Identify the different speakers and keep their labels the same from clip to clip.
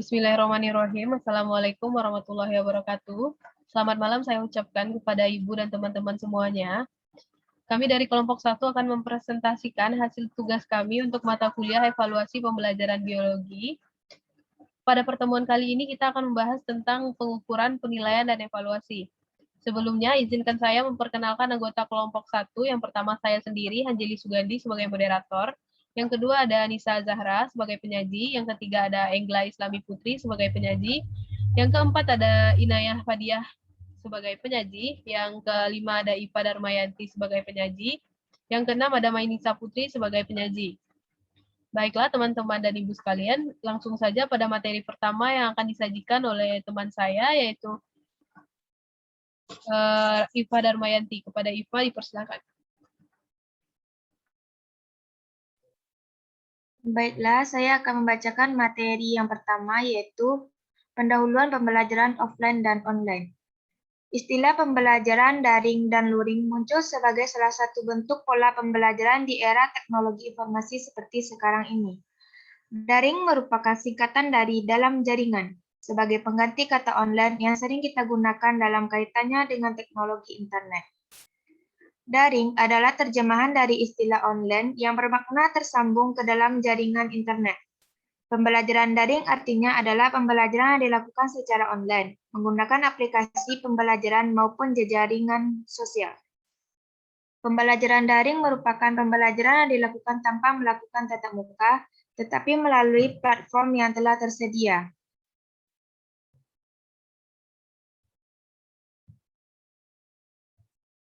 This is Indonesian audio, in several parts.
Speaker 1: Bismillahirrahmanirrahim. Assalamualaikum warahmatullahi wabarakatuh. Selamat malam saya ucapkan kepada Ibu dan teman-teman semuanya. Kami dari kelompok 1 akan mempresentasikan hasil tugas kami untuk mata kuliah evaluasi pembelajaran biologi. Pada pertemuan kali ini kita akan membahas tentang pengukuran, penilaian, dan evaluasi. Sebelumnya, izinkan saya memperkenalkan anggota kelompok 1. Yang pertama saya sendiri, Hanjeli Sugandi sebagai moderator. Yang kedua ada Nisa Zahra sebagai penyaji. Yang ketiga ada Engla Islami Putri sebagai penyaji. Yang keempat ada Inayah Fadiah sebagai penyaji. Yang kelima ada Ipa Darmayanti sebagai penyaji. Yang keenam ada Mainisa Putri sebagai penyaji. Baiklah teman-teman dan ibu sekalian, langsung saja pada materi pertama yang akan disajikan oleh teman saya, yaitu Iva Darmayanti. Kepada Iva dipersilakan.
Speaker 2: Baiklah, saya akan membacakan materi yang pertama, yaitu pendahuluan pembelajaran offline dan online. Istilah pembelajaran daring dan luring muncul sebagai salah satu bentuk pola pembelajaran di era teknologi informasi seperti sekarang ini. Daring merupakan singkatan dari dalam jaringan, sebagai pengganti kata online yang sering kita gunakan dalam kaitannya dengan teknologi internet. Daring adalah terjemahan dari istilah online yang bermakna tersambung ke dalam jaringan internet. Pembelajaran daring artinya adalah pembelajaran yang dilakukan secara online, menggunakan aplikasi pembelajaran maupun jejaringan sosial. Pembelajaran daring merupakan pembelajaran yang dilakukan tanpa melakukan tatap muka, tetapi melalui platform yang telah tersedia.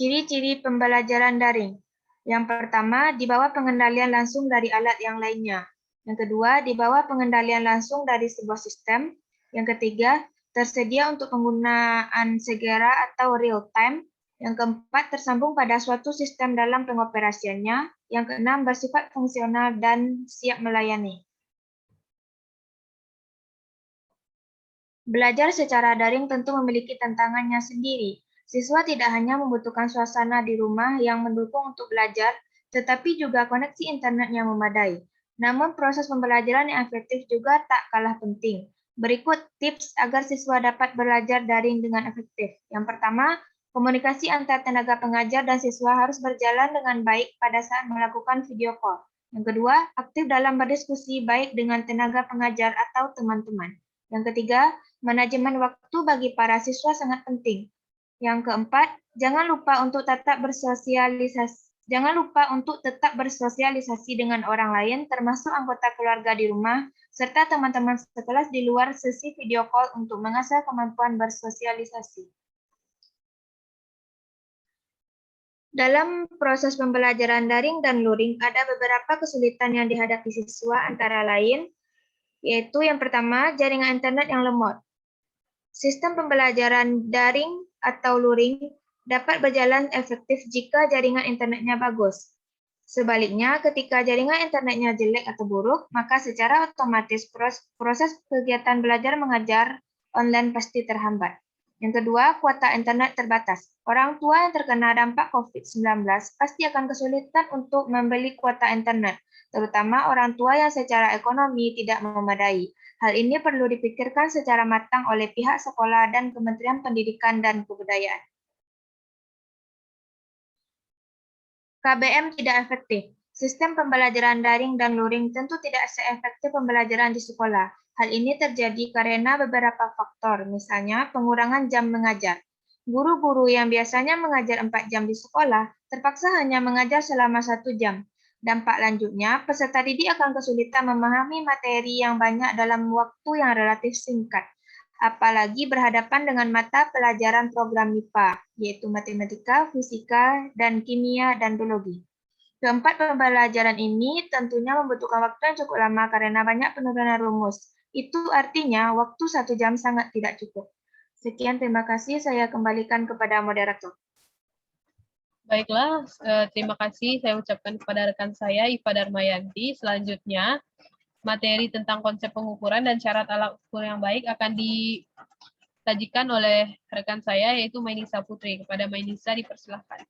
Speaker 2: Ciri-ciri pembelajaran daring. Yang pertama, di bawah pengendalian langsung dari alat yang lainnya. Yang kedua, di bawah pengendalian langsung dari sebuah sistem. Yang ketiga, tersedia untuk penggunaan segera atau real time. Yang keempat, tersambung pada suatu sistem dalam pengoperasiannya. Yang keenam, bersifat fungsional dan siap melayani. Belajar secara daring tentu memiliki tantangannya sendiri. Siswa tidak hanya membutuhkan suasana di rumah yang mendukung untuk belajar, tetapi juga koneksi internet yang memadai. Namun proses pembelajaran yang efektif juga tak kalah penting. Berikut tips agar siswa dapat belajar daring dengan efektif. Yang pertama, komunikasi antar tenaga pengajar dan siswa harus berjalan dengan baik pada saat melakukan video call. Yang kedua, aktif dalam berdiskusi baik dengan tenaga pengajar atau teman-teman. Yang ketiga, manajemen waktu bagi para siswa sangat penting. Yang keempat, jangan lupa untuk tetap bersosialisasi dengan orang lain, termasuk anggota keluarga di rumah, serta teman-teman sekelas di luar sesi video call untuk mengasah kemampuan bersosialisasi. Dalam proses pembelajaran daring dan luring, ada beberapa kesulitan yang dihadapi siswa, antara lain, yaitu yang pertama, jaringan internet yang lemot. Sistem pembelajaran daring atau luring dapat berjalan efektif jika jaringan internetnya bagus. Sebaliknya, ketika jaringan internetnya jelek atau buruk, maka secara otomatis proses kegiatan belajar mengajar online pasti terhambat. Yang kedua, kuota internet terbatas. Orang tua yang terkena dampak COVID-19 pasti akan kesulitan untuk membeli kuota internet, terutama orang tua yang secara ekonomi tidak memadai. Hal ini perlu dipikirkan secara matang oleh pihak sekolah dan Kementerian Pendidikan dan Kebudayaan. KBM tidak efektif. Sistem pembelajaran daring dan luring tentu tidak seefektif pembelajaran di sekolah. Hal ini terjadi karena beberapa faktor, misalnya pengurangan jam mengajar. Guru-guru yang biasanya mengajar 4 jam di sekolah terpaksa hanya mengajar selama 1 jam. Dampak lanjutnya, peserta didik akan kesulitan memahami materi yang banyak dalam waktu yang relatif singkat, apalagi berhadapan dengan mata pelajaran program MIPA, yaitu matematika, fisika, dan kimia, dan biologi. Keempat, pembelajaran ini tentunya membutuhkan waktu yang cukup lama karena banyak penurunan rumus. Itu artinya waktu 1 jam sangat tidak cukup. Sekian, terima kasih. Saya kembalikan kepada moderator.
Speaker 1: Baiklah, terima kasih saya ucapkan kepada rekan saya, Iva Darmayanti. Selanjutnya, materi tentang konsep pengukuran dan syarat alat ukur yang baik akan disajikan oleh rekan saya, yaitu Mainisa Putri. Kepada Mainisa dipersilahkan.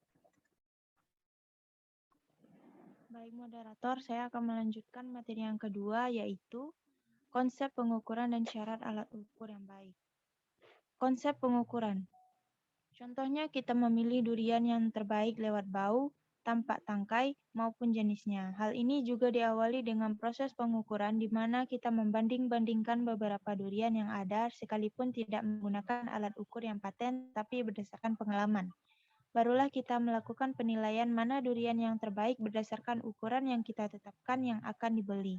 Speaker 3: Baik moderator, saya akan melanjutkan materi yang kedua, yaitu Konsep pengukuran dan syarat alat ukur yang baik. Konsep pengukuran. Contohnya kita memilih durian yang terbaik lewat bau, tampak tangkai, maupun jenisnya. Hal ini juga diawali dengan proses pengukuran di mana kita membanding-bandingkan beberapa durian yang ada sekalipun tidak menggunakan alat ukur yang paten tapi berdasarkan pengalaman. Barulah kita melakukan penilaian mana durian yang terbaik berdasarkan ukuran yang kita tetapkan yang akan dibeli.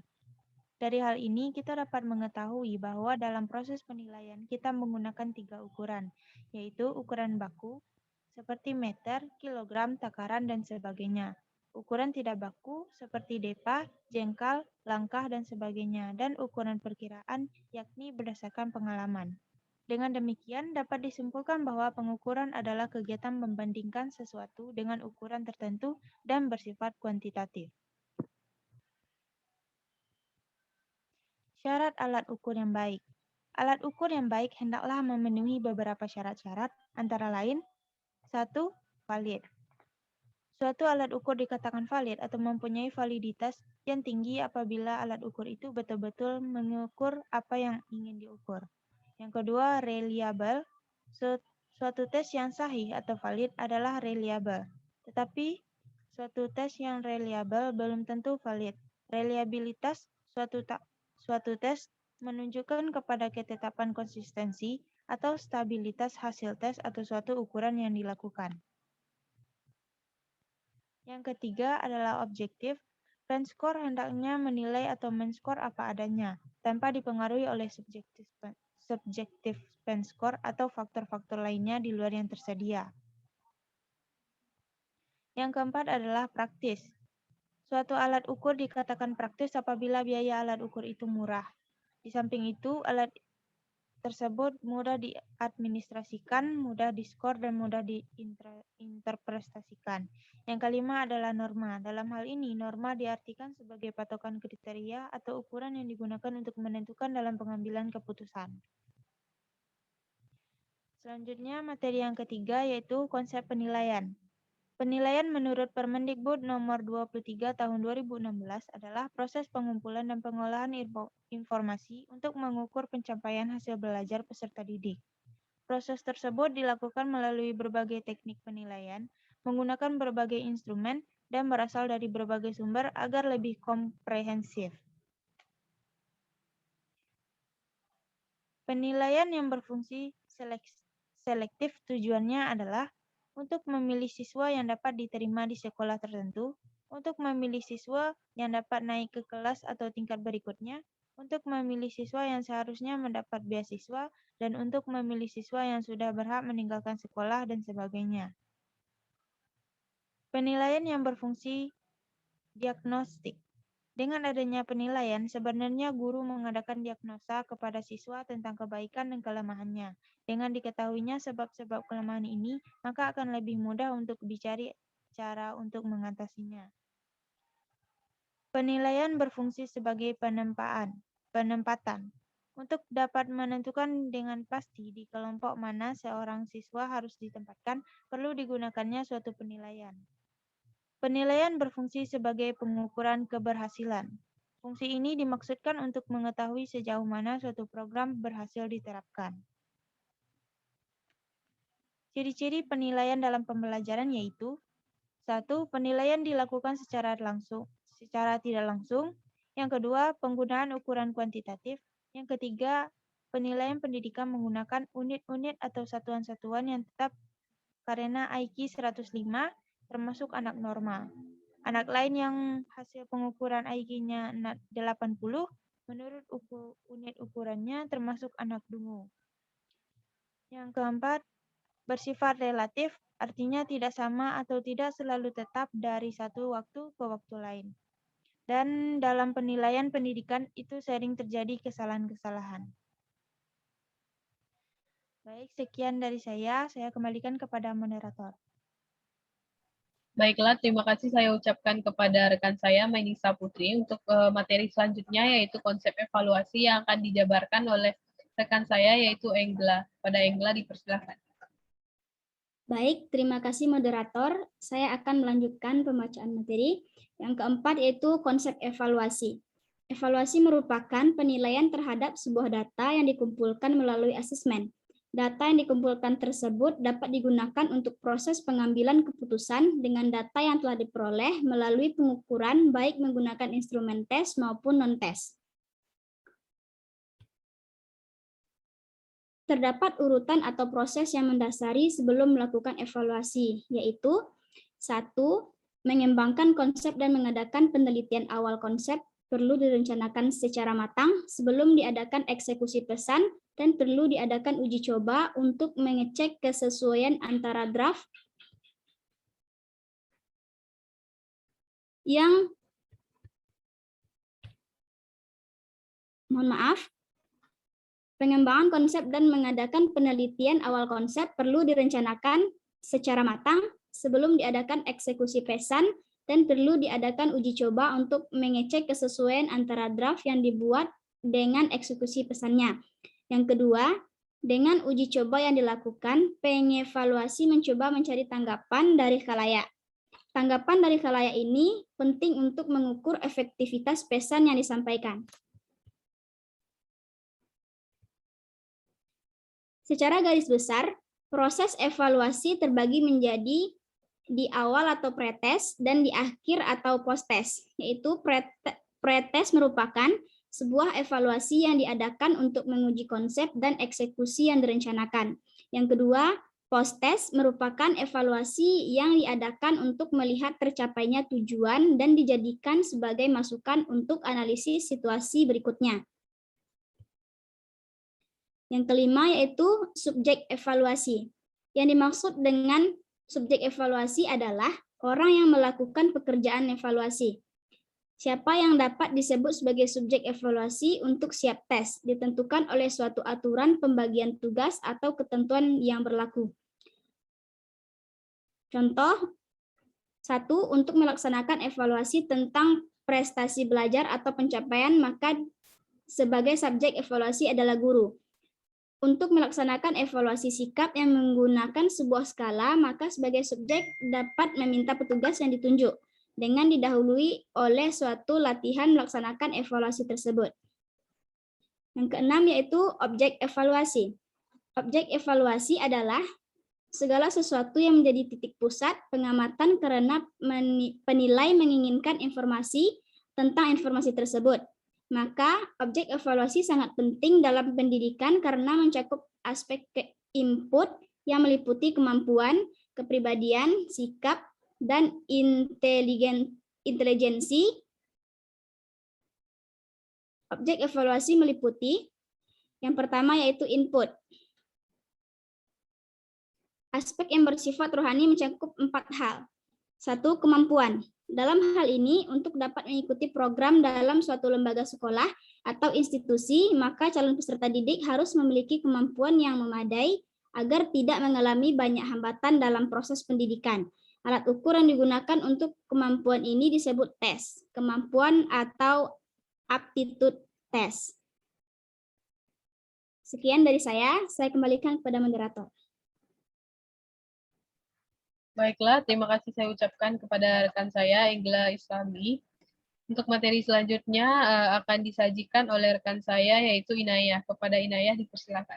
Speaker 3: Dari hal ini, kita dapat mengetahui bahwa dalam proses penilaian kita menggunakan 3 ukuran, yaitu ukuran baku, seperti meter, kilogram, takaran, dan sebagainya. Ukuran tidak baku, seperti depa, jengkal, langkah, dan sebagainya, dan ukuran perkiraan, yakni berdasarkan pengalaman. Dengan demikian, dapat disimpulkan bahwa pengukuran adalah kegiatan membandingkan sesuatu dengan ukuran tertentu dan bersifat kuantitatif. Syarat alat ukur yang baik. Alat ukur yang baik hendaklah memenuhi beberapa syarat-syarat, antara lain, 1. Valid. Suatu alat ukur dikatakan valid atau mempunyai validitas yang tinggi apabila alat ukur itu betul-betul mengukur apa yang ingin diukur. Yang kedua, reliable. Suatu tes yang sahih atau valid adalah reliable. Tetapi, suatu tes yang reliable belum tentu valid. Reliabilitas suatu tes menunjukkan kepada ketetapan konsistensi atau stabilitas hasil tes atau suatu ukuran yang dilakukan. Yang ketiga adalah objektif. Penskor hendaknya menilai atau menskor apa adanya, tanpa dipengaruhi oleh subjektif penskor atau faktor-faktor lainnya di luar yang tersedia. Yang keempat adalah praktis. Suatu alat ukur dikatakan praktis apabila biaya alat ukur itu murah. Di samping itu, alat tersebut mudah diadministrasikan, mudah diskor, dan mudah diinterpretasikan. Yang kelima adalah norma. Dalam hal ini, norma diartikan sebagai patokan kriteria atau ukuran yang digunakan untuk menentukan dalam pengambilan keputusan. Selanjutnya, materi yang ketiga yaitu konsep penilaian. Penilaian menurut Permendikbud nomor 23 tahun 2016 adalah proses pengumpulan dan pengolahan informasi untuk mengukur pencapaian hasil belajar peserta didik. Proses tersebut dilakukan melalui berbagai teknik penilaian, menggunakan berbagai instrumen, dan berasal dari berbagai sumber agar lebih komprehensif. Penilaian yang berfungsi selektif tujuannya adalah untuk memilih siswa yang dapat diterima di sekolah tertentu, untuk memilih siswa yang dapat naik ke kelas atau tingkat berikutnya, untuk memilih siswa yang seharusnya mendapat beasiswa, dan untuk memilih siswa yang sudah berhak meninggalkan sekolah, dan sebagainya. Penilaian yang berfungsi diagnostik. Dengan adanya penilaian, sebenarnya guru mengadakan diagnosa kepada siswa tentang kebaikan dan kelemahannya. Dengan diketahuinya sebab-sebab kelemahan ini, maka akan lebih mudah untuk dicari cara untuk mengatasinya. Penilaian berfungsi sebagai penempatan. Untuk dapat menentukan dengan pasti di kelompok mana seorang siswa harus ditempatkan, perlu digunakannya suatu penilaian. Penilaian berfungsi sebagai pengukuran keberhasilan. Fungsi ini dimaksudkan untuk mengetahui sejauh mana suatu program berhasil diterapkan. Ciri-ciri penilaian dalam pembelajaran yaitu 1. Penilaian dilakukan secara tidak langsung. Yang kedua, penggunaan ukuran kuantitatif. Yang ketiga, penilaian pendidikan menggunakan unit-unit atau satuan-satuan yang tetap karena IQ 105 termasuk anak normal. Anak lain yang hasil pengukuran IQ-nya 80 menurut unit ukurannya termasuk anak dungu. Yang keempat, bersifat relatif, artinya tidak sama atau tidak selalu tetap dari satu waktu ke waktu lain. Dan dalam penilaian pendidikan itu sering terjadi kesalahan-kesalahan. Baik, sekian dari saya kembalikan kepada moderator.
Speaker 1: Baiklah, terima kasih saya ucapkan kepada rekan saya, Mainisa Putri, untuk materi selanjutnya, yaitu konsep evaluasi yang akan dijabarkan oleh rekan saya, yaitu Engla. Pada Engla, dipersilakan.
Speaker 4: Baik, terima kasih moderator. Saya akan melanjutkan pembacaan materi. Yang keempat yaitu konsep evaluasi. Evaluasi merupakan penilaian terhadap sebuah data yang dikumpulkan melalui asesmen. Data yang dikumpulkan tersebut dapat digunakan untuk proses pengambilan keputusan dengan data yang telah diperoleh melalui pengukuran baik menggunakan instrumen tes maupun non-tes. Terdapat urutan atau proses yang mendasari sebelum melakukan evaluasi, yaitu 1. Mengembangkan konsep dan mengadakan penelitian awal konsep perlu direncanakan secara matang sebelum diadakan eksekusi pesan dan perlu diadakan uji coba untuk mengecek kesesuaian antara draft yang pengembangan konsep dan mengadakan penelitian awal konsep perlu direncanakan secara matang sebelum diadakan eksekusi pesan dan perlu diadakan uji coba untuk mengecek kesesuaian antara draft yang dibuat dengan eksekusi pesannya. Yang kedua, dengan uji coba yang dilakukan, pengevaluasi mencoba mencari tanggapan dari khalayak. Tanggapan dari khalayak ini penting untuk mengukur efektivitas pesan yang disampaikan. Secara garis besar, proses evaluasi terbagi menjadi di awal atau pretest dan di akhir atau posttest, yaitu pretest merupakan sebuah evaluasi yang diadakan untuk menguji konsep dan eksekusi yang direncanakan. Yang kedua, posttest merupakan evaluasi yang diadakan untuk melihat tercapainya tujuan dan dijadikan sebagai masukan untuk analisis situasi berikutnya. Yang kelima yaitu subjek evaluasi. Yang dimaksud dengan subjek evaluasi adalah orang yang melakukan pekerjaan evaluasi. Siapa yang dapat disebut sebagai subjek evaluasi untuk siap tes ditentukan oleh suatu aturan pembagian tugas atau ketentuan yang berlaku. Contoh, 1. Untuk melaksanakan evaluasi tentang prestasi belajar atau pencapaian, maka sebagai subjek evaluasi adalah guru. Untuk melaksanakan evaluasi sikap yang menggunakan sebuah skala, maka sebagai subjek dapat meminta petugas yang ditunjuk dengan didahului oleh suatu latihan melaksanakan evaluasi tersebut. Yang keenam yaitu objek evaluasi. Objek evaluasi adalah segala sesuatu yang menjadi titik pusat pengamatan karena penilai menginginkan informasi tentang informasi tersebut. Maka objek evaluasi sangat penting dalam pendidikan karena mencakup aspek input yang meliputi kemampuan, kepribadian, sikap, dan intelijensi. Objek evaluasi meliputi yang pertama yaitu input. Aspek yang bersifat rohani mencakup 4 hal. 1. Kemampuan. Dalam hal ini, untuk dapat mengikuti program dalam suatu lembaga sekolah atau institusi, maka calon peserta didik harus memiliki kemampuan yang memadai agar tidak mengalami banyak hambatan dalam proses pendidikan. Alat ukur yang digunakan untuk kemampuan ini disebut tes, kemampuan atau aptitude test. Sekian dari saya kembalikan kepada moderator.
Speaker 1: Baiklah, terima kasih saya ucapkan kepada rekan saya, Egla Islami. Untuk materi selanjutnya akan disajikan oleh rekan saya, yaitu Inayah. Kepada Inayah dipersilakan.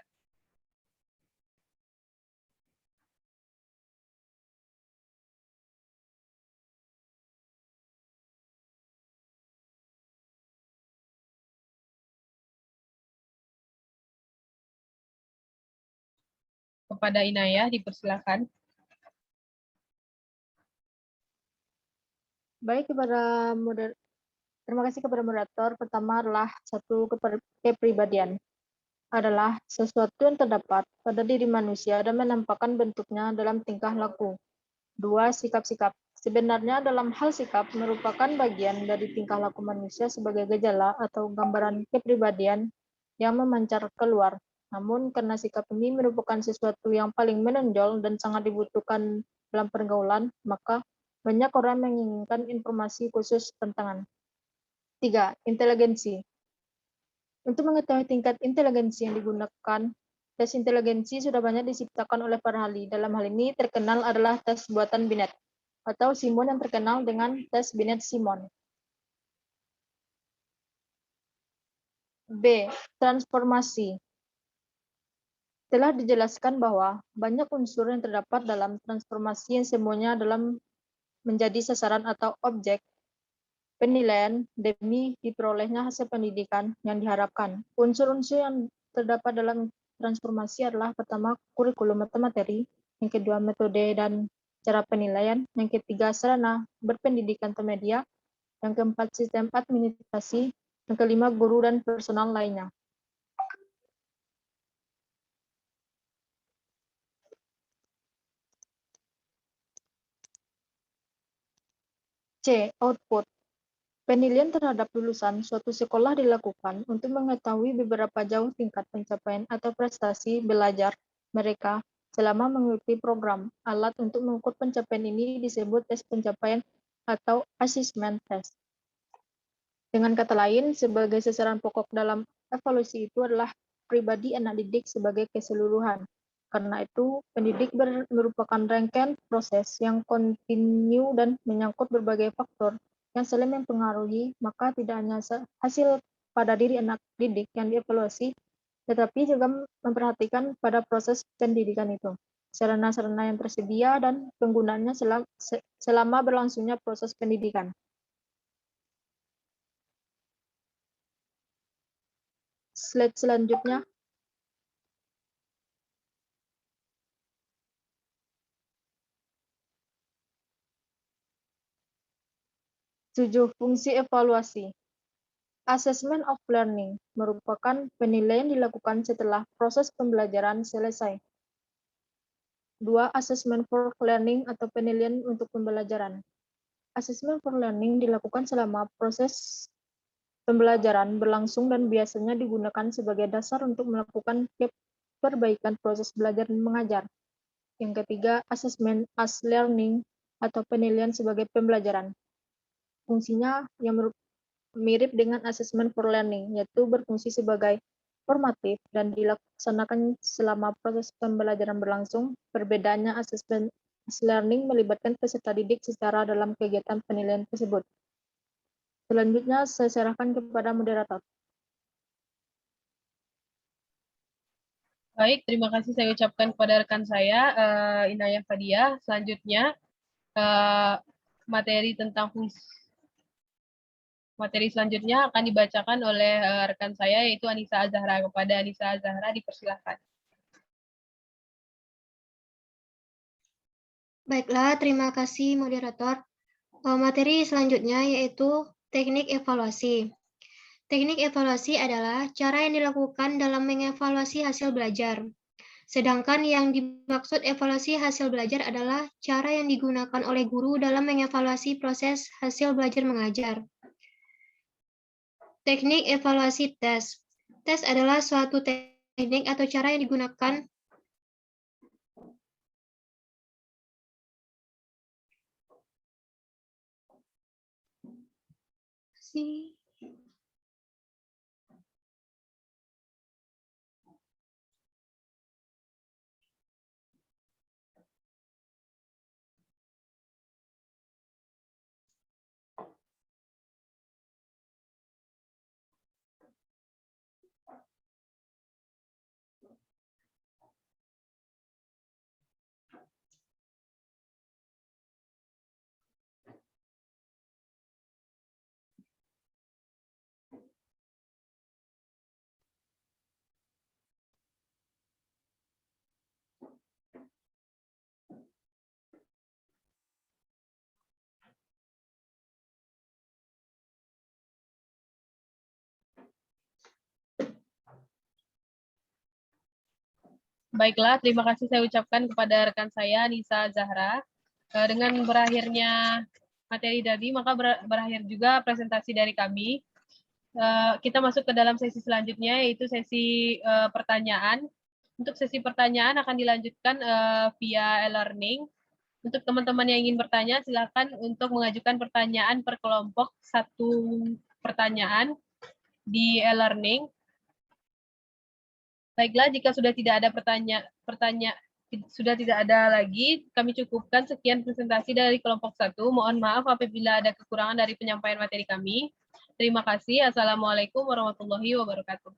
Speaker 1: Kepada Inayah dipersilakan.
Speaker 5: Baik, terima kasih kepada moderator. Pertama adalah 1, kepribadian. Adalah sesuatu yang terdapat pada diri manusia dan menampakkan bentuknya dalam tingkah laku. 2. Sikap-sikap. Sebenarnya dalam hal sikap merupakan bagian dari tingkah laku manusia sebagai gejala atau gambaran kepribadian yang memancar keluar. Namun karena sikap ini merupakan sesuatu yang paling menonjol dan sangat dibutuhkan dalam pergaulan, maka banyak orang menginginkan informasi khusus tentang. 3. Inteligensi. Untuk mengetahui tingkat inteligensi yang digunakan, tes inteligensi sudah banyak diciptakan oleh para ahli. Dalam hal ini terkenal adalah tes buatan Binet, atau Simon yang terkenal dengan tes Binet-Simon. B. Transformasi. Telah dijelaskan bahwa banyak unsur yang terdapat dalam transformasi yang semuanya dalam menjadi sasaran atau objek penilaian demi diperolehnya hasil pendidikan yang diharapkan. Unsur-unsur yang terdapat dalam transformasi adalah pertama, kurikulum atau materi, yang kedua, metode dan cara penilaian, yang ketiga, sarana berpendidikan atau media, yang keempat, sistem administrasi, yang kelima, guru dan personal lainnya. C. Output. Penilaian terhadap lulusan suatu sekolah dilakukan untuk mengetahui beberapa jauh tingkat pencapaian atau prestasi belajar mereka selama mengikuti program. Alat untuk mengukur pencapaian ini disebut tes pencapaian atau assessment test. Dengan kata lain, sebagai sasaran pokok dalam evaluasi itu adalah pribadi anak didik sebagai keseluruhan. Karena itu, pendidik merupakan rangkaian proses yang kontinu dan menyangkut berbagai faktor yang saling mempengaruhi, maka tidak hanya hasil pada diri anak didik yang dievaluasi, tetapi juga memperhatikan pada proses pendidikan itu, sarana-sarana yang tersedia dan penggunaannya selama berlangsungnya proses pendidikan. Slide selanjutnya. 7. Fungsi evaluasi. Assessment of learning merupakan penilaian dilakukan setelah proses pembelajaran selesai. 2. Assessment for learning atau penilaian untuk pembelajaran. Assessment for learning dilakukan selama proses pembelajaran berlangsung dan biasanya digunakan sebagai dasar untuk melakukan perbaikan proses belajar dan mengajar. Yang ketiga, assessment as learning atau penilaian sebagai pembelajaran. Fungsinya yang mirip dengan assessment for learning, yaitu berfungsi sebagai formatif dan dilaksanakan selama proses pembelajaran berlangsung. Perbedaannya, assessment as learning melibatkan peserta didik secara dalam kegiatan penilaian tersebut. Selanjutnya, saya serahkan kepada moderator.
Speaker 1: Baik, terima kasih saya ucapkan kepada rekan saya, Inayah Fadia. Selanjutnya, materi selanjutnya akan dibacakan oleh rekan saya, yaitu Anissa Azahra. Kepada Anissa Azahra, dipersilakan.
Speaker 6: Baiklah, terima kasih moderator. Materi selanjutnya yaitu teknik evaluasi. Teknik evaluasi adalah cara yang dilakukan dalam mengevaluasi hasil belajar. Sedangkan yang dimaksud evaluasi hasil belajar adalah cara yang digunakan oleh guru dalam mengevaluasi proses hasil belajar mengajar. Teknik evaluasi tes. Tes adalah suatu teknik atau cara yang digunakan
Speaker 1: Baiklah, terima kasih saya ucapkan kepada rekan saya, Nisa Zahra. Dengan berakhirnya materi tadi, maka berakhir juga presentasi dari kami. Kita masuk ke dalam sesi selanjutnya, yaitu sesi pertanyaan. Untuk sesi pertanyaan akan dilanjutkan via e-learning. Untuk teman-teman yang ingin bertanya, silakan untuk mengajukan pertanyaan per kelompok, 1 pertanyaan di e-learning. Baiklah, jika sudah tidak ada sudah tidak ada lagi, kami cukupkan sekian presentasi dari kelompok 1. Mohon maaf apabila ada kekurangan dari penyampaian materi kami. Terima kasih. Assalamualaikum warahmatullahi wabarakatuh.